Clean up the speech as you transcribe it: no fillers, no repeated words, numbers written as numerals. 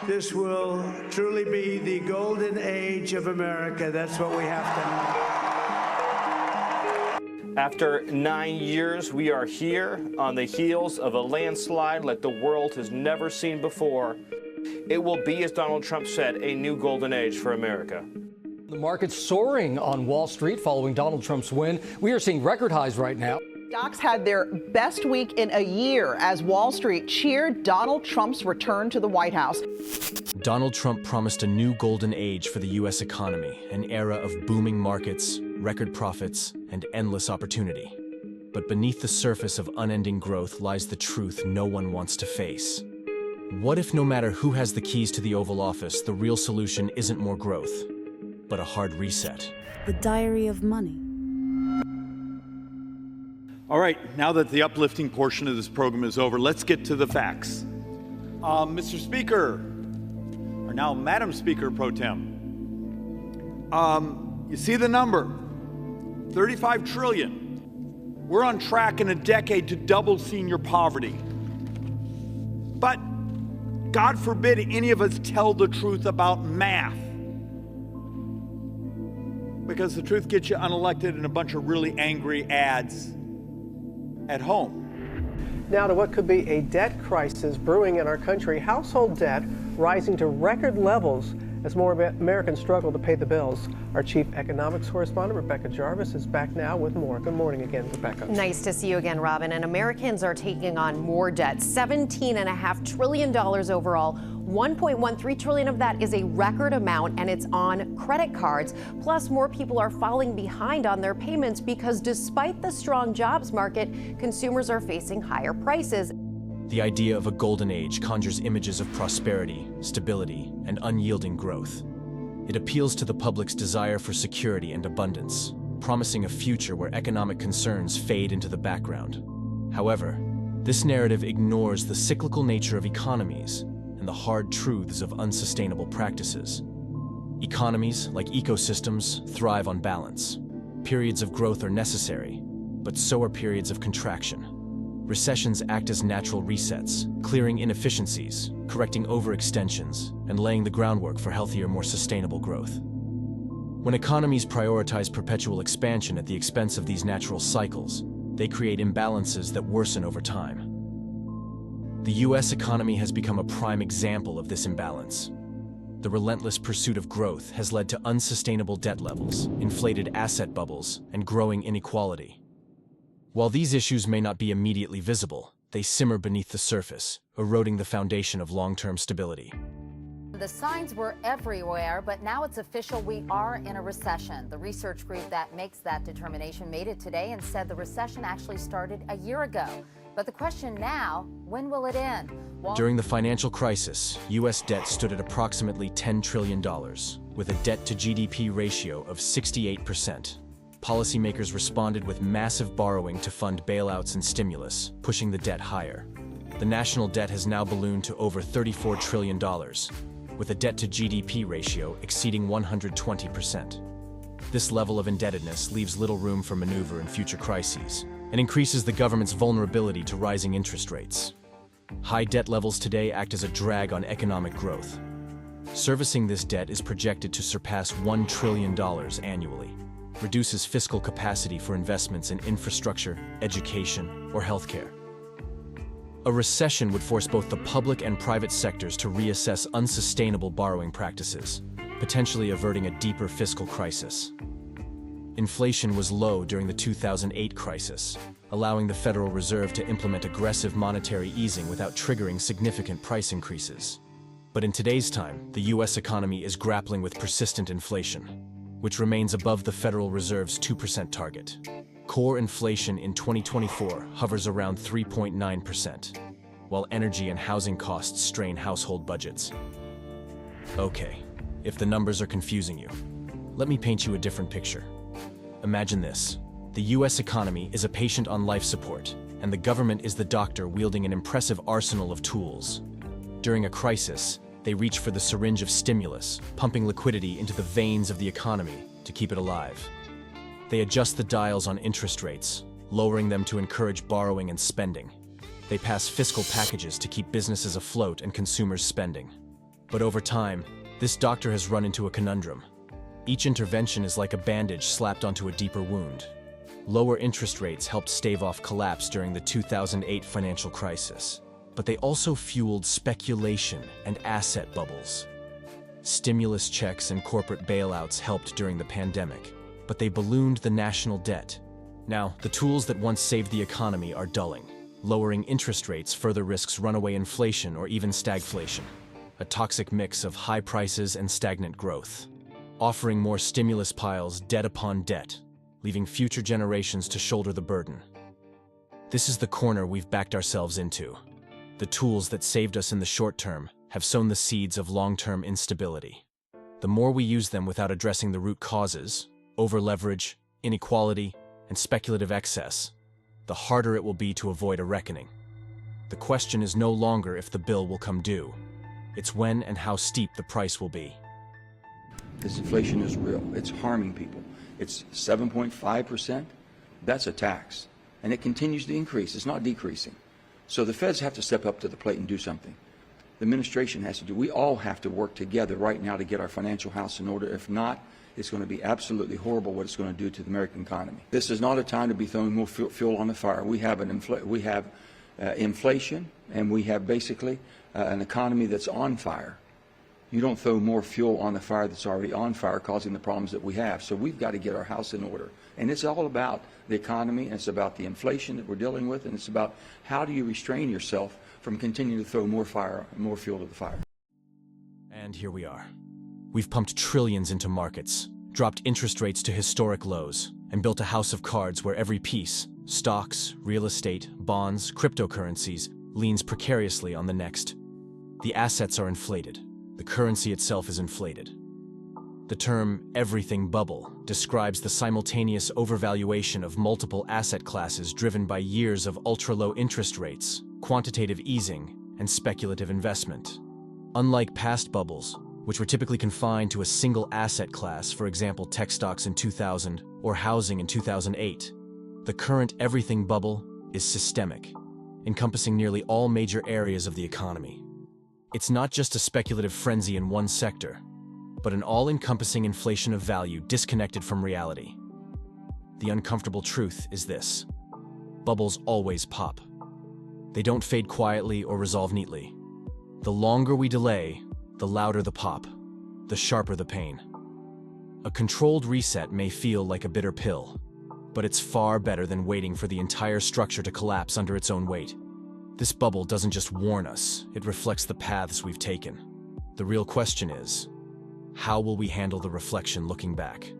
This will truly be the golden age of America. That's what we have to know. After 9 years, we are here on the heels of a landslide like the world has never seen before. It will be, as Donald Trump said, a new golden age for America. The market's soaring on Wall Street following Donald Trump's win. We are seeing record highs right now. Stocks had their best week in a year as Wall Street cheered Donald Trump's return to the White House. Donald Trump promised a new golden age for the U.S. economy, an era of booming markets, record profits, and endless opportunity. But beneath the surface of unending growth lies the truth no one wants to face. What if no matter who has the keys to the Oval Office, the real solution isn't more growth, but a hard reset? The Diary of Money. All right, now that the uplifting portion of this program is over, let's get to the facts. Mr. Speaker, or now Madam Speaker Pro Tem, you see the number, 35 trillion. We're on track in a decade to double senior poverty. But God forbid any of us tell the truth about math, because the truth gets you unelected and a bunch of really angry ads at home. Now to what could be a debt crisis brewing in our country. Household debt rising to record levels as more Americans struggle to pay the bills. Our chief economics correspondent, Rebecca Jarvis, is back now with more. Good morning again, Rebecca. Nice to see you again, Robin. And Americans are taking on more debt, $17.5 trillion overall. 1.13 trillion of that is a record amount, and it's on credit cards. Plus, more people are falling behind on their payments because despite the strong jobs market, consumers are facing higher prices. The idea of a golden age conjures images of prosperity, stability, and unyielding growth. It appeals to the public's desire for security and abundance, promising a future where economic concerns fade into the background. However, this narrative ignores the cyclical nature of economies and the hard truths of unsustainable practices. Economies, like ecosystems, thrive on balance. Periods of growth are necessary, but so are periods of contraction. Recessions act as natural resets, clearing inefficiencies, correcting overextensions, and laying the groundwork for healthier, more sustainable growth. When economies prioritize perpetual expansion at the expense of these natural cycles, they create imbalances that worsen over time. The U.S. economy has become a prime example of this imbalance. The relentless pursuit of growth has led to unsustainable debt levels, inflated asset bubbles, and growing inequality. While these issues may not be immediately visible, they simmer beneath the surface, eroding the foundation of long-term stability. The signs were everywhere, but now it's official. We are in a recession. The research group that makes that determination made it today and said the recession actually started a year ago. But the question now, when will it end? During the financial crisis, U.S. debt stood at approximately $10 trillion, with a debt-to-GDP ratio of 68%. Policymakers responded with massive borrowing to fund bailouts and stimulus, pushing the debt higher. The national debt has now ballooned to over $34 trillion, with a debt-to-GDP ratio exceeding 120%. This level of indebtedness leaves little room for maneuver in future crises and increases the government's vulnerability to rising interest rates. High debt levels today act as a drag on economic growth. Servicing this debt is projected to surpass $1 trillion annually, reduces fiscal capacity for investments in infrastructure, education, or healthcare. A recession would force both the public and private sectors to reassess unsustainable borrowing practices, potentially averting a deeper fiscal crisis. Inflation was low during the 2008 crisis, allowing the Federal Reserve to implement aggressive monetary easing without triggering significant price increases. But in today's time, the U.S. economy is grappling with persistent inflation, which remains above the Federal Reserve's 2% target. Core inflation in 2024 hovers around 3.9%, while energy and housing costs strain household budgets. Okay, if the numbers are confusing you, let me paint you a different picture. Imagine this. The U.S. economy is a patient on life support, and the government is the doctor wielding an impressive arsenal of tools. During a crisis, they reach for the syringe of stimulus, pumping liquidity into the veins of the economy to keep it alive. They adjust the dials on interest rates, lowering them to encourage borrowing and spending. They pass fiscal packages to keep businesses afloat and consumers spending. But over time, this doctor has run into a conundrum. Each intervention is like a bandage slapped onto a deeper wound. Lower interest rates helped stave off collapse during the 2008 financial crisis, but they also fueled speculation and asset bubbles. Stimulus checks and corporate bailouts helped during the pandemic, but they ballooned the national debt. Now, the tools that once saved the economy are dulling. Lowering interest rates further risks runaway inflation or even stagflation, a toxic mix of high prices and stagnant growth. Offering more stimulus piles debt upon debt, leaving future generations to shoulder the burden. This is the corner we've backed ourselves into. The tools that saved us in the short term have sown the seeds of long-term instability. The more we use them without addressing the root causes, over-leverage, inequality, and speculative excess, the harder it will be to avoid a reckoning. The question is no longer if the bill will come due. It's when and how steep the price will be. This inflation is real. It's harming people. It's 7.5%. That's a tax. And it continues to increase. It's not decreasing. So the feds have to step up to the plate and do something. The administration has to do. We all have to work together right now to get our financial house in order. If not, it's going to be absolutely horrible what it's going to do to the American economy. This is not a time to be throwing more fuel on the fire. We have inflation, and we have basically an economy that's on fire. You don't throw more fuel on the fire that's already on fire, causing the problems that we have. So we've got to get our house in order. And it's all about the economy, and it's about the inflation that we're dealing with, and it's about how do you restrain yourself from continuing to throw more fuel to the fire. And here we are. We've pumped trillions into markets, dropped interest rates to historic lows, and built a house of cards where every piece, stocks, real estate, bonds, cryptocurrencies, leans precariously on the next. The assets are inflated. The currency itself is inflated. The term everything bubble describes the simultaneous overvaluation of multiple asset classes driven by years of ultra-low interest rates, quantitative easing, and speculative investment. Unlike past bubbles, which were typically confined to a single asset class, for example tech stocks in 2000 or housing in 2008, the current everything bubble is systemic, encompassing nearly all major areas of the economy. It's not just a speculative frenzy in one sector, but an all-encompassing inflation of value disconnected from reality. The uncomfortable truth is this: bubbles always pop. They don't fade quietly or resolve neatly. The longer we delay, the louder the pop, the sharper the pain. A controlled reset may feel like a bitter pill, but it's far better than waiting for the entire structure to collapse under its own weight. This bubble doesn't just warn us, it reflects the paths we've taken. The real question is, how will we handle the reflection looking back?